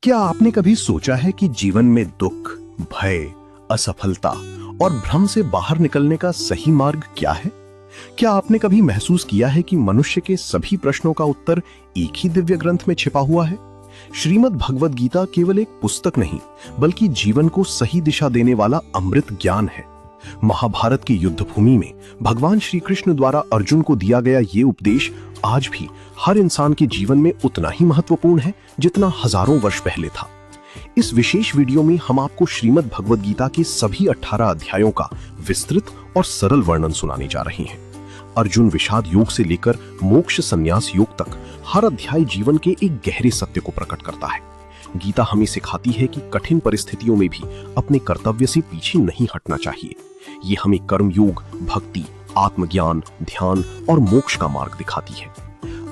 क्या आपने कभी सोचा है कि जीवन में दुख, भय, असफलता और भ्रम से बाहर निकलने का सही मार्ग क्या है? क्या आपने कभी महसूस किया है कि मनुष्य के सभी प्रश्नों का उत्तर एक ही दिव्य ग्रंथ में छिपा हुआ है? श्रीमद् भगवद गीता केवल एक पुस्तक नहीं, बल्कि जीवन को सही दिशा देने वाला अमृत ज्ञान है। महाभारत की युद्ध भूमि में भगवान श्री कृष्ण द्वारा अर्जुन को दिया गया ये उपदेश आज भी हर इंसान के जीवन में उतना ही महत्वपूर्ण है जितना हजारों वर्ष पहले था। इस विशेष वीडियो में हम आपको श्रीमद् भगवद गीता के सभी 18 अध्यायों का विस्तृत और सरल वर्णन सुनाने जा रहे हैं। अर्जुन विषाद योग से लेकर मोक्ष संन्यास योग तक हर अध्याय जीवन के एक गहरे सत्य को प्रकट करता है। गीता हमें सिखाती है कि कठिन परिस्थितियों में भी अपने कर्तव्य से पीछे नहीं हटना चाहिए। ये हमें कर्म योग, भक्ति, आत्मज्ञान, ध्यान और मोक्ष का मार्ग दिखाती है।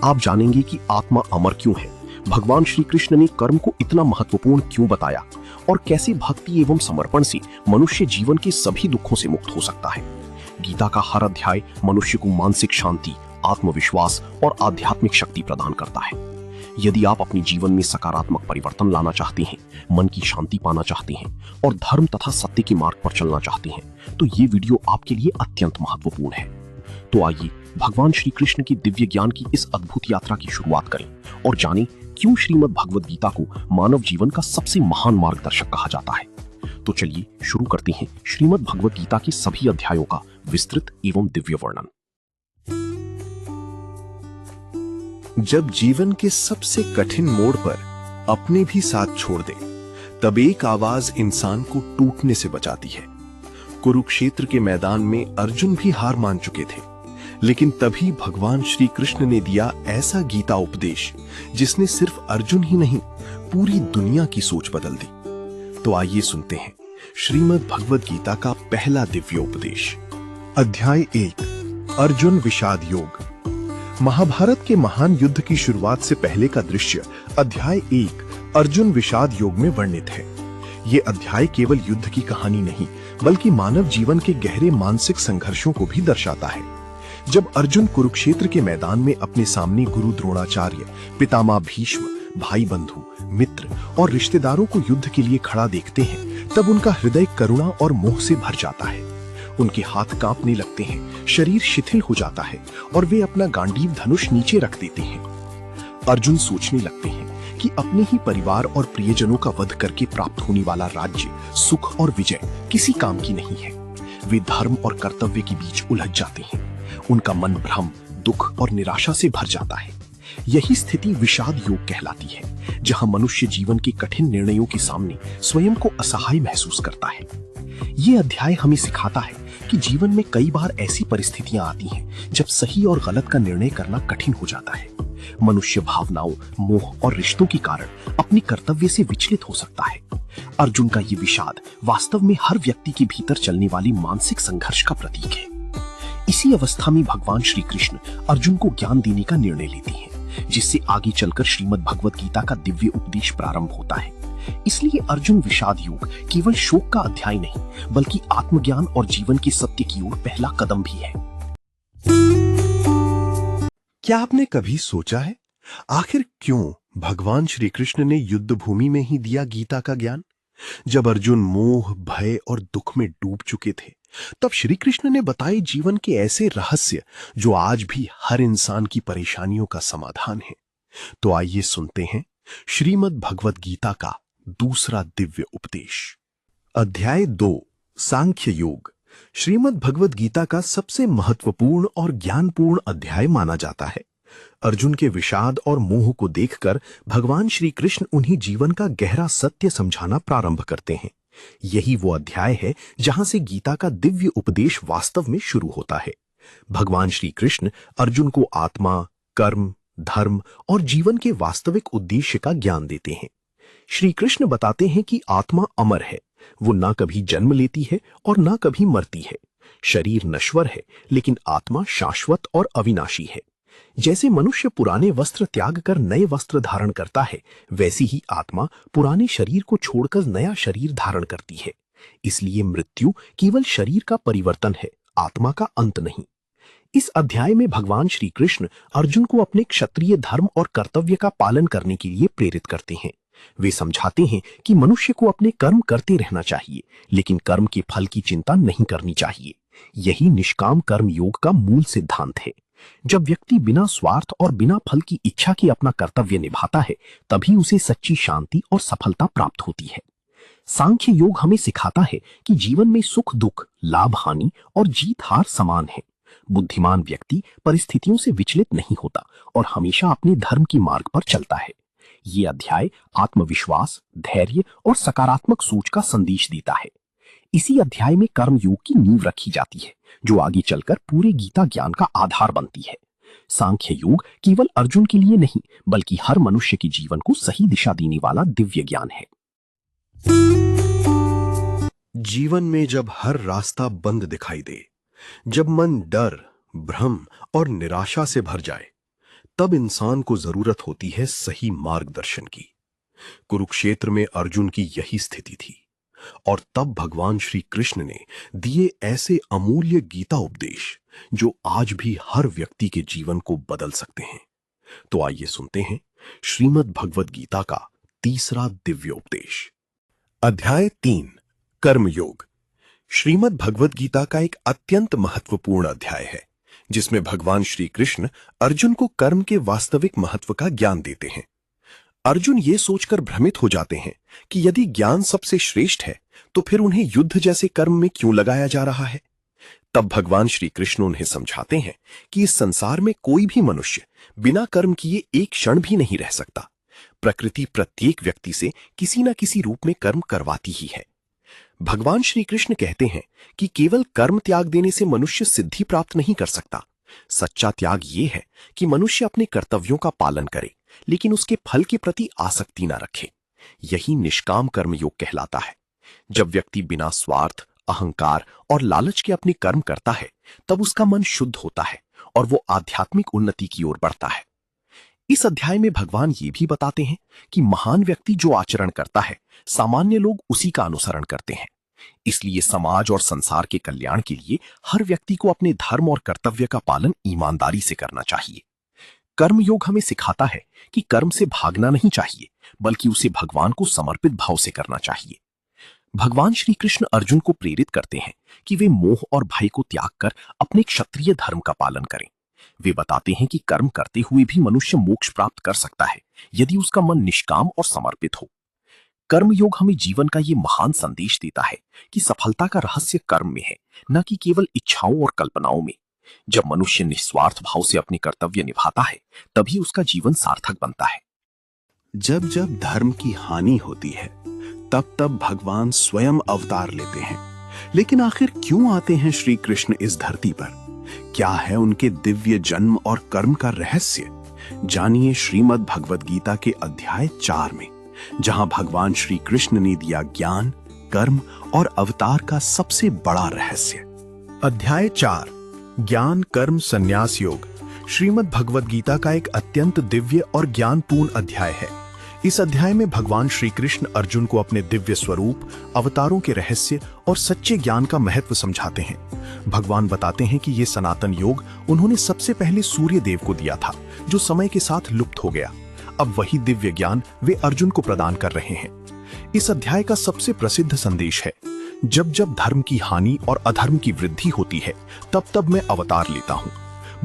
आप जानेंगे कि आत्मा अमर क्यों है, भगवान श्री कृष्ण ने कर्म को इतना महत्वपूर्ण क्यों बताया और कैसे भक्ति एवं समर्पण से मनुष्य जीवन के सभी दुखों से मुक्त हो सकता है। गीता का हर अध्याय मनुष्य को मानसिक शांति, आत्मविश्वास और आध्यात्मिक शक्ति प्रदान करता है। यदि आप अपने जीवन में सकारात्मक परिवर्तन लाना चाहते हैं, मन की शांति पाना चाहते हैं और धर्म तथा सत्य के मार्ग पर चलना चाहते हैं, तो ये वीडियो आपके लिए अत्यंत महत्वपूर्ण है। तो आइए भगवान श्री कृष्ण की दिव्य ज्ञान की इस अद्भुत यात्रा की शुरुआत करें और जानें क्यों श्रीमद् भगवद गीता को मानव जीवन का सबसे महान मार्गदर्शक कहा जाता है। तो चलिए शुरू करते हैं श्रीमद् भगवद गीता के सभी अध्यायों का विस्तृत एवं दिव्य वर्णन। जब जीवन के सबसे कठिन मोड़ पर अपने भी साथ छोड़ दे, तब एक आवाज इंसान को टूटने से बचाती है। कुरुक्षेत्र के मैदान में अर्जुन भी हार मान चुके थे, लेकिन तभी भगवान श्री कृष्ण ने दिया ऐसा गीता उपदेश जिसने सिर्फ अर्जुन ही नहीं, पूरी दुनिया की सोच बदल दी। तो आइए सुनते हैं श्रीमद् भगवद गीता का पहला दिव्य उपदेश। अध्याय 1, अर्जुन विषाद योग। महाभारत के महान युद्ध की शुरुआत से पहले का दृश्य अध्याय 1, अर्जुन विषाद योग में वर्णित है। ये अध्याय केवल युद्ध की कहानी नहीं, बल्कि मानव जीवन के गहरे मानसिक संघर्षों को भी दर्शाता है। जब अर्जुन कुरुक्षेत्र के मैदान में अपने सामने गुरु द्रोणाचार्य, पितामह भीष्म, भाई बंधु, मित्र और रिश्तेदारों को युद्ध के लिए खड़ा देखते हैं, तब उनका हृदय करुणा और मोह से भर जाता है। उनके हाथ कांपने लगते हैं, शरीर शिथिल हो जाता है और वे अपना गांडीव धनुष नीचे रख देते हैं। अर्जुन सोचने लगते हैं कि अपने ही परिवार और प्रियजनों का वध करके प्राप्त होने वाला राज्य, सुख और विजय किसी काम की नहीं है। वे धर्म और कर्तव्य के बीच उलझ जाते हैं। उनका मन भ्रम, दुख और निराशा से भर जाता है। यही स्थिति विषाद योग कहलाती है, जहां मनुष्य जीवन के कठिन निर्णयों के सामने स्वयं को असहाय महसूस करता है। ये अध्याय हमें सिखाता है कि जीवन में कई बार ऐसी परिस्थितियां आती हैं जब सही और गलत का निर्णय करना कठिन हो जाता है। मनुष्य भावनाओं, मोह और रिश्तों के कारण अपने कर्तव्य से विचलित हो सकता है। अर्जुन का ये विषाद वास्तव में हर व्यक्ति के भीतर चलने वाली मानसिक संघर्ष का प्रतीक है। इसी अवस्था में भगवान श्री कृष्ण अर्जुन को ज्ञान देने का निर्णय लेते हैं, जिससे आगे चलकर श्रीमद् भगवद गीता का दिव्य उपदेश प्रारंभ होता है। इसलिए अर्जुन विषाद योग केवल शोक का अध्याय नहीं, बल्कि आत्मज्ञान और जीवन के सत्य की ओर पहला कदम भी है। क्या आपने कभी सोचा है आखिर क्यों भगवान श्री कृष्ण ने युद्ध भूमि में ही दिया गीता का ज्ञान? जब अर्जुन मोह, भय और दुख में डूब चुके थे, तब श्री कृष्ण ने बताए जीवन के ऐसे रहस्य जो आज भी हर इंसान की परेशानियों का समाधान है। तो आइए सुनते हैं श्रीमद् भगवद गीता का दूसरा दिव्य उपदेश। अध्याय 2, सांख्य योग। श्रीमद् भगवद गीता का सबसे महत्वपूर्ण और ज्ञानपूर्ण अध्याय माना जाता है। अर्जुन के विषाद और मोह को देखकर भगवान श्री कृष्ण उन्हें जीवन का गहरा सत्य समझाना प्रारंभ करते हैं। यही वो अध्याय है जहां से गीता का दिव्य उपदेश वास्तव में शुरू होता है। भगवान श्री कृष्ण अर्जुन को आत्मा, कर्म, धर्म और जीवन के वास्तविक उद्देश्य का ज्ञान देते हैं। श्री कृष्ण बताते हैं कि आत्मा अमर है, वो ना कभी जन्म लेती है और ना कभी मरती है। शरीर नश्वर है, लेकिन आत्मा शाश्वत और अविनाशी है। जैसे मनुष्य पुराने वस्त्र त्याग कर नए वस्त्र धारण करता है, वैसी ही आत्मा पुराने शरीर को छोड़कर नया शरीर धारण करती है। इसलिए मृत्यु केवल शरीर का परिवर्तन है, आत्मा का अंत नहीं। इस अध्याय में भगवान श्री कृष्ण अर्जुन को अपने क्षत्रिय धर्म और कर्तव्य का पालन करने के लिए प्रेरित करते हैं। वे समझाते हैं कि मनुष्य को अपने कर्म करते रहना चाहिए, लेकिन कर्म के फल की चिंता नहीं करनी चाहिए। यही निष्काम कर्म योग का मूल सिद्धांत है। जब व्यक्ति बिना स्वार्थ और बिना फल की इच्छा के अपना कर्तव्य निभाता है, तभी उसे सच्ची शांति और सफलता प्राप्त होती है। सांख्य योग हमें सिखाता है कि जीवन में सुख दुख, लाभ हानि और जीत हार समान है। बुद्धिमान व्यक्ति परिस्थितियों से विचलित नहीं होता और हमेशा अपने धर्म की मार्ग पर चलता है। ये अध्याय आत्मविश्वास, धैर्य और सकारात्मक सोच का संदेश देता है। इसी अध्याय में कर्म योग की नींव रखी जाती है, जो आगे चलकर पूरे गीता ज्ञान का आधार बनती है। सांख्य योग केवल अर्जुन के लिए नहीं, बल्कि हर मनुष्य के जीवन को सही दिशा देने वाला दिव्य ज्ञान है। जीवन में जब हर रास्ता बंद दिखाई दे, जब मन डर, भ्रम और निराशा से भर जाए, तब इंसान को जरूरत होती है सही मार्गदर्शन की। कुरुक्षेत्र में अर्जुन की यही स्थिति थी, और तब भगवान श्री कृष्ण ने दिए ऐसे अमूल्य गीता उपदेश जो आज भी हर व्यक्ति के जीवन को बदल सकते हैं। तो आइए सुनते हैं श्रीमद् भगवद गीता का तीसरा दिव्य उपदेश। अध्याय 3, कर्मयोग। श्रीमद् भगवद गीता का एक अत्यंत महत्वपूर्ण अध्याय है, जिसमें भगवान श्री कृष्ण अर्जुन को कर्म के वास्तविक महत्व का ज्ञान देते हैं। अर्जुन ये सोचकर भ्रमित हो जाते हैं कि यदि ज्ञान सबसे श्रेष्ठ है, तो फिर उन्हें युद्ध जैसे कर्म में क्यों लगाया जा रहा है। तब भगवान श्री कृष्ण उन्हें समझाते हैं कि इस संसार में कोई भी मनुष्य बिना कर्म किए एक क्षण भी नहीं रह सकता। प्रकृति प्रत्येक व्यक्ति से किसी न किसी रूप में कर्म करवाती ही है। भगवान श्री कृष्ण कहते हैं कि केवल कर्म त्याग देने से मनुष्य सिद्धि प्राप्त नहीं कर सकता। सच्चा त्याग ये है कि मनुष्य अपने कर्तव्यों का पालन करे, लेकिन उसके फल के प्रति आसक्ति न रखे। यही निष्काम कर्मयोग कहलाता है। जब व्यक्ति बिना स्वार्थ, अहंकार और लालच के अपने कर्म करता है, तब उसका मन शुद्ध होता है और वो आध्यात्मिक उन्नति की ओर बढ़ता है। इस अध्याय में भगवान ये भी बताते हैं कि महान व्यक्ति जो आचरण करता है, सामान्य लोग उसी का अनुसरण करते हैं। इसलिए समाज और संसार के कल्याण के लिए हर व्यक्ति को अपने धर्म और कर्तव्य का पालन ईमानदारी से करना चाहिए। कर्मयोग हमें सिखाता है कि कर्म से भागना नहीं चाहिए, बल्कि उसे भगवान को समर्पित भाव से करना चाहिए। भगवान श्री कृष्ण अर्जुन को प्रेरित करते हैं कि वे मोह और भय को त्याग कर अपने क्षत्रिय धर्म का पालन करें। वे बताते हैं कि कर्म करते हुए भी मनुष्य मोक्ष प्राप्त कर सकता है, यदि उसका मन निष्काम और समर्पित हो। कर्मयोग हमें जीवन का ये महान संदेश देता है कि सफलता का रहस्य कर्म में है, न कि केवल इच्छाओं और कल्पनाओं में। जब मनुष्य निस्वार्थ भाव से अपने कर्तव्य निभाता है, तभी उसका जीवन सार्थक बनता है। जब जब धर्म की हानि होती है, तब तब भगवान स्वयं अवतार लेते हैं। लेकिन आखिर क्यों आते हैं श्री कृष्ण इस धरती पर? क्या है उनके दिव्य जन्म और कर्म का रहस्य? जानिए श्रीमद् भगवद गीता के अध्याय 4 में, जहां भगवान श्री कृष्ण ने दिया ज्ञान, कर्म और अवतार का सबसे बड़ा रहस्य। अध्याय 4, ज्ञान कर्म संन्यास योग। श्रीमद् भगवद गीता का एक अत्यंत दिव्य और ज्ञानपूर्ण अध्याय है। इस अध्याय में भगवान श्री कृष्ण अर्जुन को अपने दिव्य स्वरूप, अवतारों के रहस्य और सच्चे ज्ञान का महत्व समझाते हैं। भगवान बताते हैं कि ये सनातन योग उन्होंने सबसे पहले सूर्य देव को दिया था, जो समय के साथ लुप्त हो गया। अब वही दिव्य ज्ञान वे अर्जुन को प्रदान कर रहे हैं। इस अध्याय का सबसे प्रसिद्ध संदेश है, जब जब धर्म की हानि और अधर्म की वृद्धि होती है, तब तब मैं अवतार लेता हूं।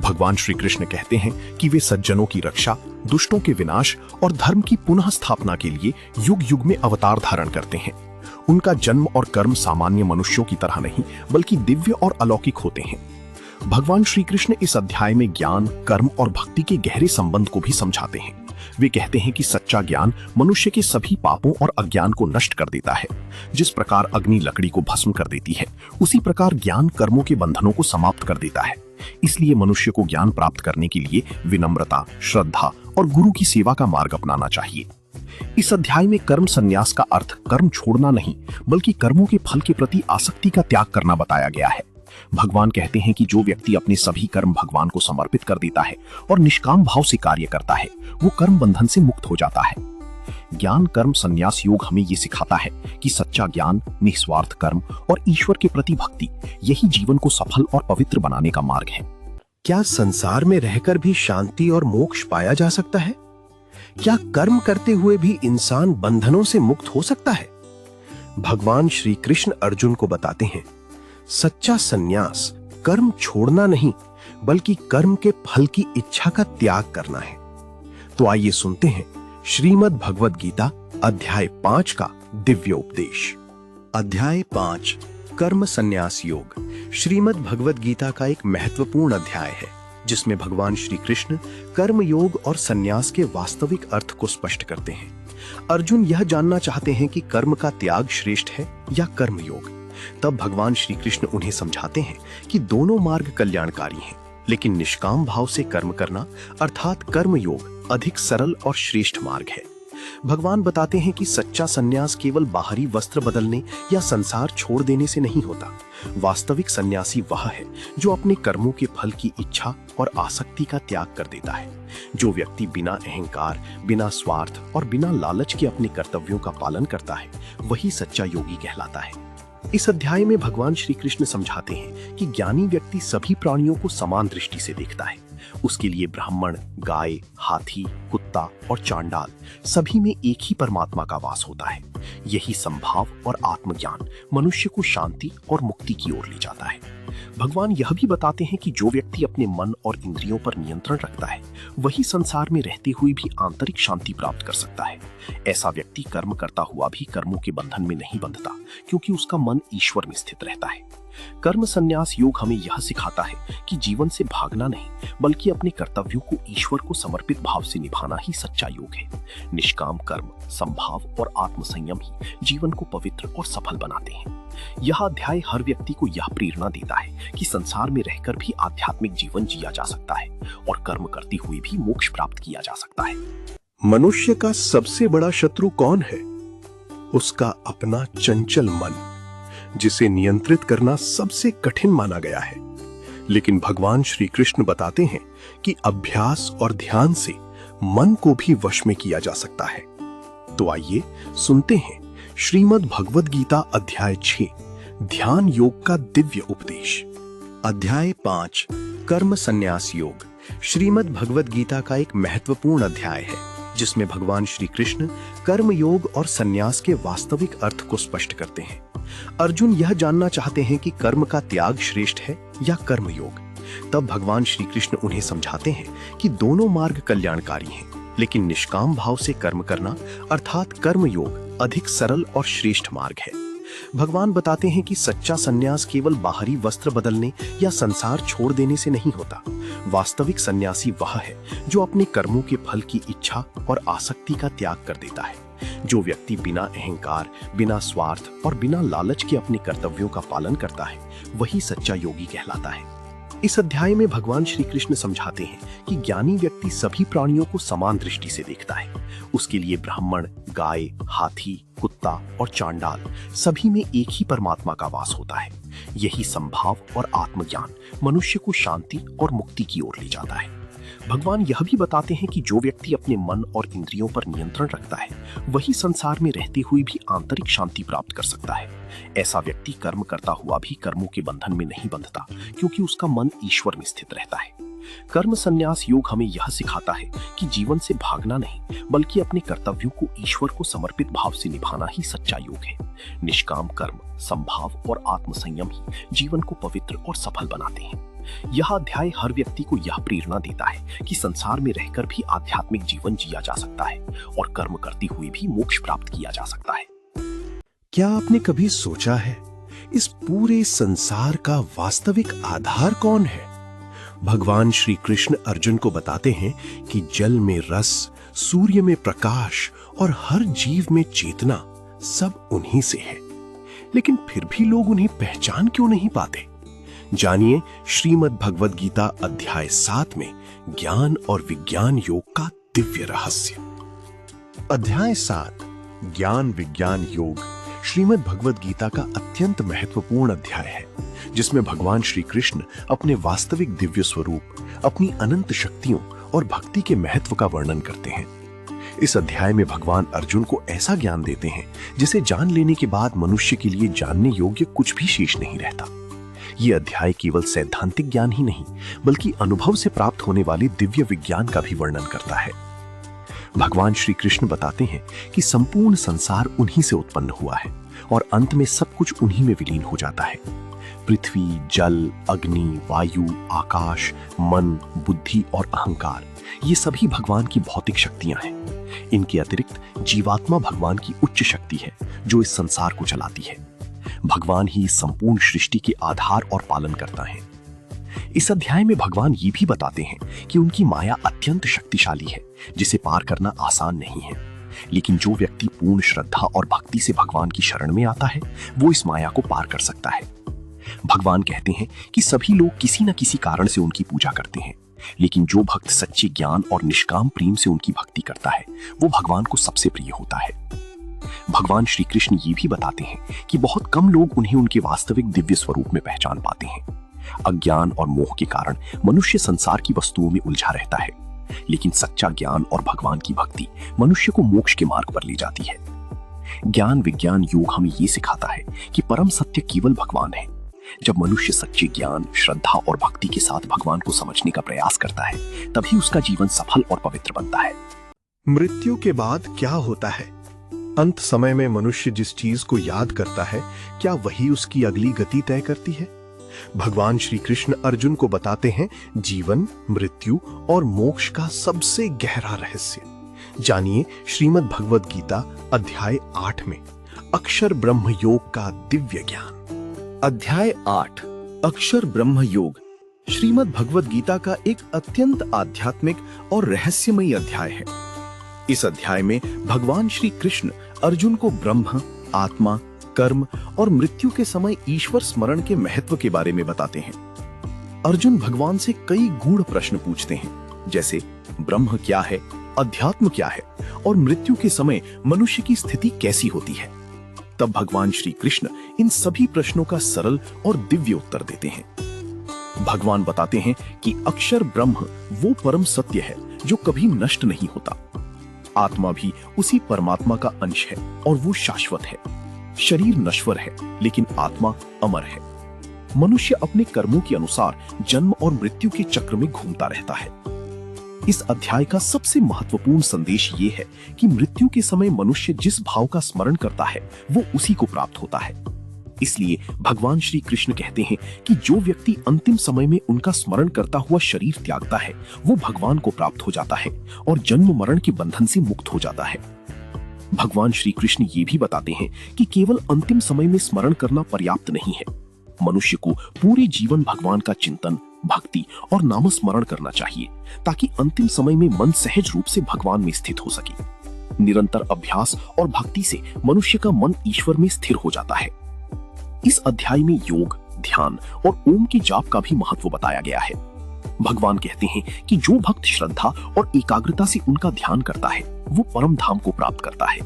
भगवान श्री कृष्ण कहते हैं कि वे सज्जनों की रक्षा, दुष्टों के विनाश और धर्म की पुनः स्थापना के लिए युग युग में अवतार धारण करते हैं। उनका जन्म और कर्म सामान्य मनुष्यों की तरह नहीं, बल्कि दिव्य और अलौकिक होते हैं। भगवान श्री कृष्ण इस अध्याय में ज्ञान, कर्म और भक्ति के गहरे संबंध को भी समझाते हैं। वे कहते हैं कि सच्चा ज्ञान मनुष्य के सभी पापों और अज्ञान को नष्ट कर देता है। जिस प्रकार अग्नि लकड़ी को भस्म कर देती है, उसी प्रकार ज्ञान कर्मों के बंधनों को समाप्त कर देता है। इसलिए मनुष्य को ज्ञान प्राप्त करने के लिए विनम्रता, श्रद्धा और गुरु की सेवा का मार्ग अपनाना चाहिए। इस अध्याय में कर्म संन्यास का अर्थ कर्म छोड़ना नहीं, बल्कि कर्मों के फल के प्रति आसक्ति का त्याग करना बताया गया है। भगवान कहते हैं कि जो व्यक्ति अपने सभी कर्म भगवान को समर्पित कर देता है और निष्काम भाव से कार्य करता है, वो कर्म बंधन से मुक्त हो जाता है। ज्ञान कर्म संन्यास योग हमें ये सिखाता है कि सच्चा ज्ञान, निस्वार्थ कर्म और ईश्वर के प्रति भक्ति, यही जीवन को सफल और पवित्र बनाने का मार्ग है। क्या संसार में रहकर भी शांति और मोक्ष पाया जा सकता है? क्या कर्म करते हुए भी इंसान बंधनों से मुक्त हो सकता है? भगवान श्री कृष्ण अर्जुन को बताते हैं, सच्चा संन्यास कर्म छोड़ना नहीं, बल्कि कर्म के फल की इच्छा का त्याग करना है। तो आइए सुनते हैं श्रीमद् भगवद गीता अध्याय 5 का दिव्य उपदेश। अध्याय 5 कर्म संन्यास योग श्रीमद् भगवद गीता का एक महत्वपूर्ण अध्याय है, जिसमें भगवान श्री कृष्ण कर्म योग और संन्यास के वास्तविक अर्थ को स्पष्ट करते हैं। अर्जुन यह जानना चाहते हैं कि कर्म का त्याग श्रेष्ठ है या कर्म योग। तब भगवान श्री कृष्ण उन्हें समझाते हैं कि दोनों मार्ग कल्याणकारी हैं, लेकिन निष्काम भाव से कर्म करना अर्थात कर्म योग अधिक सरल और श्रेष्ठ मार्ग है। भगवान बताते हैं कि सच्चा संन्यास केवल बाहरी वस्त्र बदलने या संसार छोड़ देने से नहीं होता। वास्तविक सन्यासी वह है जो अपने कर्मों के फल की इच्छा और आसक्ति का त्याग कर देता है। जो व्यक्ति बिना अहंकार, बिना स्वार्थ और बिना लालच के अपने कर्तव्यों का पालन करता है, वही सच्चा योगी कहलाता है। इस अध्याय में भगवान श्री कृष्ण समझाते हैं कि ज्ञानी व्यक्ति सभी प्राणियों को समान दृष्टि से देखता है। उसके लिए ब्राह्मण, गाय, हाथी, कुत्ता और चांडाल सभी में एक ही परमात्मा का वास होता है। यही संभाव और आत्मज्ञान मनुष्य को शांति और मुक्ति की ओर ले जाता है। भगवान यह भी बताते हैं कि जो व्यक्ति अपने मन और इंद्रियों पर नियंत्रण रखता है, वही संसार में रहते हुए भी आंतरिक शांति प्राप्त कर सकता है। ऐसा व्यक्ति कर्म करता हुआ भी कर्मों के बंधन में नहीं बंधता, क्योंकि उसका मन ईश्वर में स्थित रहता है। कर्म संन्यास योग हमें यह सिखाता है कि जीवन से भागना नहीं, बल्कि अपने कर्तव्यों को ईश्वर को समर्पित भाव से निभाना ही सच्चा योग है। निष्काम कर्म, संभाव और आत्मसंयम ही जीवन को पवित्र और सफल बनाते हैं। यह अध्याय हर व्यक्ति को यह प्रेरणा देता है कि संसार में रहकर भी आध्यात्मिक जीवन जिया जा सकता है और कर्म करते हुए भी मोक्ष प्राप्त किया जा सकता है। मनुष्य का सबसे बड़ा शत्रु कौन है? उसका अपना चंचल मन, जिसे नियंत्रित करना सबसे कठिन माना गया है। लेकिन भगवान श्री कृष्ण बताते हैं कि अभ्यास और ध्यान से मन को भी वश में किया जा सकता है। तो आइए सुनते हैं श्रीमद् भगवद गीता अध्याय 6 ध्यान योग का दिव्य उपदेश। अध्याय 5 कर्म संन्यास योग श्रीमद् भगवद गीता का एक महत्वपूर्ण अध्याय है, जिसमें भगवान श्री कृष्ण कर्म योग और संन्यास के वास्तविक अर्थ को स्पष्ट करते हैं। अर्जुन यह जानना चाहते हैं कि कर्म का त्याग श्रेष्ठ है या कर्म योग। तब भगवान श्री कृष्ण उन्हें समझाते हैं कि दोनों मार्ग कल्याणकारी हैं, लेकिन निष्काम भाव से कर्म करना अर्थात कर्म योग अधिक सरल और श्रेष्ठ मार्ग है। भगवान बताते हैं कि सच्चा संन्यास केवल बाहरी वस्त्र बदलने या संसार छोड़ देने से नहीं होता। वास्तविक सन्यासी वह है जो अपने कर्मों के फल की इच्छा और आसक्ति का त्याग कर देता है। जो व्यक्ति बिना अहंकार, बिना स्वार्थ और बिना लालच के अपने कर्तव्यों का पालन करता है, वही सच्चा योगी कहलाता है। इस अध्याय में भगवान श्री कृष्ण समझाते हैं कि ज्ञानी व्यक्ति सभी प्राणियों को समान दृष्टि से देखता है। उसके लिए ब्राह्मण, गाय, हाथी, कुत्ता और चांडाल सभी में एक ही परमात्मा का वास होता है। यही संभाव और आत्मज्ञान मनुष्य को शांति और मुक्ति की ओर ले जाता है। भगवान यह भी बताते हैं कि जो व्यक्ति अपने मन और इंद्रियों पर नियंत्रण रखता है, वही संसार में रहते हुए भी आंतरिक शांति प्राप्त कर सकता है। ऐसा व्यक्ति कर्म करता हुआ भी कर्मों के बंधन में नहीं बंधता, क्योंकि उसका मन ईश्वर में स्थित रहता है। कर्म संन्यास योग हमें यह सिखाता है कि जीवन से भागना नहीं, बल्कि अपने कर्तव्यों को ईश्वर को समर्पित भाव से निभाना ही सच्चा योग है। निष्काम कर्म, संभाव और आत्मसंयम ही जीवन को पवित्र और सफल बनाते हैं। यह अध्याय हर व्यक्ति को यह प्रेरणा देता है कि संसार में रहकर भी आध्यात्मिक जीवन जिया जा सकता है और कर्म करते हुए भी मोक्ष प्राप्त किया जा सकता है। क्या आपने कभी सोचा है, इस पूरे संसार का वास्तविक आधार कौन है? भगवान श्री कृष्ण अर्जुन को बताते हैं कि जल में रस, सूर्य में प्रकाश और हर जीव में चेतना सब उन्हीं से है। लेकिन फिर भी लोग उन्हें पहचान क्यों नहीं पाते? जानिए श्रीमद् भगवद गीता अध्याय 7 में ज्ञान और विज्ञान योग का दिव्य रहस्य। अध्याय 7 ज्ञान विज्ञान योग श्रीमद् भगवद गीता का अत्यंत महत्वपूर्ण अध्याय है, जिसमें भगवान श्री कृष्ण अपने वास्तविक दिव्य स्वरूप, अपनी अनंत शक्तियों और भक्ति के महत्व का वर्णन करते हैं। इस अध्याय में भगवान अर्जुन को ऐसा ज्ञान देते हैं जिसे जान लेने के बाद मनुष्य के लिए जानने योग्य कुछ भी शेष नहीं रहता। ये अध्याय केवल सैद्धांतिक ज्ञान ही नहीं, बल्कि अनुभव से प्राप्त होने वाले दिव्य विज्ञान का भी वर्णन करता है। भगवान श्री कृष्ण बताते हैं कि संपूर्ण संसार उन्हीं से उत्पन्न हुआ है और अंत में सब कुछ उन्हीं में विलीन हो जाता है। पृथ्वी, जल, अग्नि, वायु, आकाश, मन, बुद्धि और अहंकार, ये सभी भगवान की भौतिक शक्तियां हैं। इनके अतिरिक्त जीवात्मा भगवान की उच्च शक्ति है जो इस संसार को चलाती है। भगवान ही इस संपूर्ण सृष्टि के आधार और पालन करता है। इस अध्याय में भगवान ये भी बताते हैं कि उनकी माया अत्यंत शक्तिशाली है जिसे पार करना आसान नहीं है, लेकिन जो व्यक्ति पूर्ण श्रद्धा और भक्ति से भगवान की शरण में आता है वो इस माया को पार कर सकता है। भगवान कहते हैं कि सभी लोग किसी न किसी कारण से उनकी पूजा करते हैं, लेकिन जो भक्त सच्चे ज्ञान और निष्काम प्रेम से उनकी भक्ति करता है वो भगवान को सबसे प्रिय होता है। भगवान श्री कृष्ण ये भी बताते हैं कि बहुत कम लोग उन्हें उनके वास्तविक दिव्य स्वरूप में पहचान पाते हैं। अज्ञान और मोह के कारण मनुष्य संसार की वस्तुओं में उलझा रहता है, लेकिन सच्चा ज्ञान और भगवान की भक्ति मनुष्य को मोक्ष के मार्ग पर ले जाती है। ज्ञान विज्ञान योग हमें ये सिखाता है कि परम सत्य केवल भगवान है। जब मनुष्य सच्चे ज्ञान, श्रद्धा और भक्ति के साथ भगवान को समझने का प्रयास करता है, तभी उसका जीवन सफल और पवित्र बनता है। मृत्यु के बाद क्या होता है? अंत समय में मनुष्य जिस चीज को याद करता है, क्या वही उसकी अगली गति तय करती है? भगवान श्री कृष्ण अर्जुन को बताते हैं जीवन, मृत्यु और मोक्ष का सबसे गहरा रहस्य। जानिए श्रीमद् भगवद गीता अध्याय 8 में अक्षर ब्रह्म योग का दिव्य ज्ञान। अध्याय 8 अक्षर ब्रह्म योग श्रीमद् भगवद गीता का एक अत्यंत आध्यात्मिक और रहस्यमयी अध्याय है। इस अध्याय में भगवान श्री कृष्ण अर्जुन को ब्रह्म, आत्मा, कर्म और मृत्यु के समय ईश्वर स्मरण के महत्व के बारे में बताते हैं। अर्जुन भगवान से कई गूढ़ प्रश्न पूछते हैं, जैसे ब्रह्म क्या है, अध्यात्म क्या है और मृत्यु के समय मनुष्य की स्थिति कैसी होती है। तब भगवान श्री कृष्ण इन सभी प्रश्नों का सरल और दिव्य उत्तर देते हैं। भगवान बताते हैं कि अक्षर ब्रह्म वो परम सत्य है जो कभी नष्ट नहीं होता। आत्मा भी उसी परमात्मा का अंश है और वो शाश्वत है। शरीर नश्वर है लेकिन आत्मा अमर है। मनुष्य अपने कर्मों के अनुसार जन्म और मृत्यु के चक्र में घूमता रहता है। इस अध्याय का सबसे महत्वपूर्ण संदेश ये है कि मृत्यु के समय मनुष्य जिस भाव का स्मरण करता है वो उसी को प्राप्त होता है। इसलिए भगवान श्री कृष्ण कहते हैं कि जो व्यक्ति अंतिम समय में उनका स्मरण करता हुआ शरीर त्यागता है वो भगवान को प्राप्त हो जाता है और जन्म मरण के बंधन से मुक्त हो जाता है। भगवान श्री कृष्ण ये भी बताते हैं कि केवल अंतिम समय में स्मरण करना पर्याप्त नहीं है। मनुष्य को पूरे जीवन भगवान का चिंतन, भक्ति और नामस्मरण करना चाहिए ताकि अंतिम समय में मन सहज रूप से भगवान में स्थित हो सके। निरंतर अभ्यास और भक्ति से मनुष्य का मन ईश्वर में स्थिर हो जाता है। इस अध्याय में योग, ध्यान और ओम के जाप का भी महत्व बताया गया है। भगवान कहते हैं कि जो भक्त श्रद्धा और एकाग्रता से उनका ध्यान करता है वो परम धाम को प्राप्त करता है।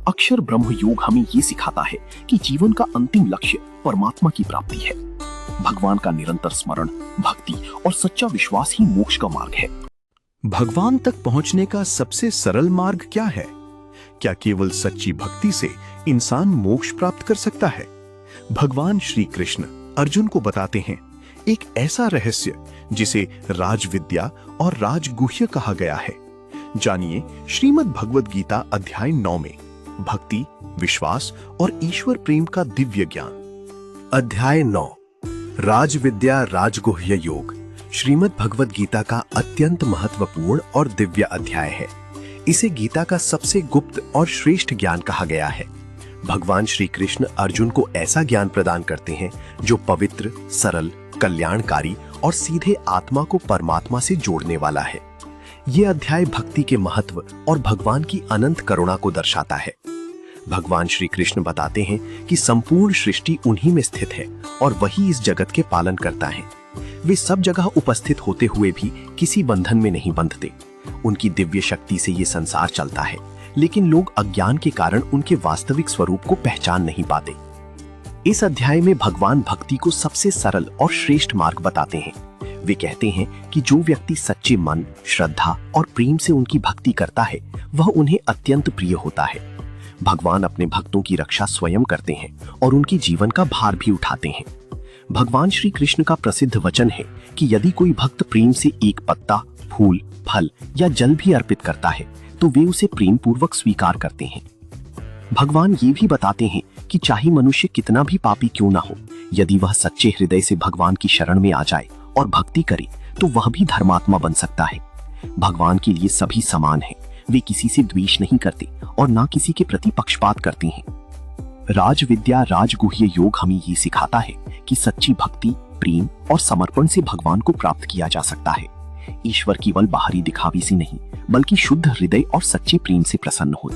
अक्षर ब्रह्म योग हमें ये सिखाता है कि जीवन का अंतिम लक्ष्य परमात्मा की प्राप्ति है। भगवान का निरंतर स्मरण, भक्ति और सच्चा विश्वास ही मोक्ष का मार्ग है। भगवान तक पहुंचने का सबसे सरल मार्ग क्या है? क्या केवल सच्ची भक्ति से इंसान मोक्ष प्राप्त कर सकता है? भगवान श्री कृष्ण अर्जुन को बताते हैं एक ऐसा रहस्य जिसे राजविद्या और राजगुह्य कहा गया है। जानिए श्रीमद् भगवद गीता अध्याय 9 में भक्ति, विश्वास और ईश्वर प्रेम का दिव्य ज्ञान। अध्याय 9 राजविद्या राजगुह्य योग श्रीमद् भगवद गीता का अत्यंत महत्वपूर्ण और दिव्य अध्याय है। इसे गीता का सबसे गुप्त और श्रेष्ठ ज्ञान कहा गया है। भगवान श्री कृष्ण अर्जुन को ऐसा ज्ञान प्रदान करते हैं जो पवित्र, सरल, कल्याणकारी और सीधे आत्मा को परमात्मा से जोड़ने वाला है। यह अध्याय भक्ति के महत्व और भगवान की अनंत करुणा को दर्शाता है। भगवान श्री कृष्ण बताते हैं कि संपूर्ण सृष्टि उन्हीं में स्थित है और वही इस जगत के पालन करता है। वे सब जगह उपस्थित होते हुए भी किसी बंधन में नहीं बंधते। उनकी दिव्य शक्ति से ये संसार चलता है, लेकिन लोग अज्ञान के कारण उनके वास्तविक स्वरूप को पहचान नहीं पाते। इस अध्याय में भगवान भक्ति को सबसे सरल और श्रेष्ठ मार्ग बताते हैं। वे कहते हैं कि जो व्यक्ति सच्चे मन, श्रद्धा और प्रेम से उनकी भक्ति करता है वह उन्हें अत्यंत प्रिय होता है। भगवान अपने भक्तों की रक्षा स्वयं करते हैं और उनके जीवन का भार भी उठाते हैं। भगवान श्री कृष्ण का प्रसिद्ध वचन है कि यदि कोई भक्त प्रेम से एक पत्ता, फूल, फल या जल भी अर्पित करता है तो तो वे उसे प्रेम पूर्वक स्वीकार करते हैं। भगवान ये भी बताते हैं कि चाहे मनुष्य कितना भी पापी क्यों ना हो, यदि वह सच्चे हृदय से भगवान की शरण में आ जाए और भक्ति करे तो वह भी धर्मात्मा बन सकता है। भगवान के लिए सभी समान हैं, वे किसी से द्वेष नहीं करते और ना किसी के प्रति पक्षपात करते हैं। राजविद्या राजगुह्य योग हमें ये सिखाता है कि सच्ची भक्ति, प्रेम और समर्पण से भगवान को प्राप्त किया जा सकता है। ईश्वर केवल बाहरी दिखावे से नहीं, बल्कि शुद्ध हृदय और सच्चे प्रेम से प्रसन्न हो।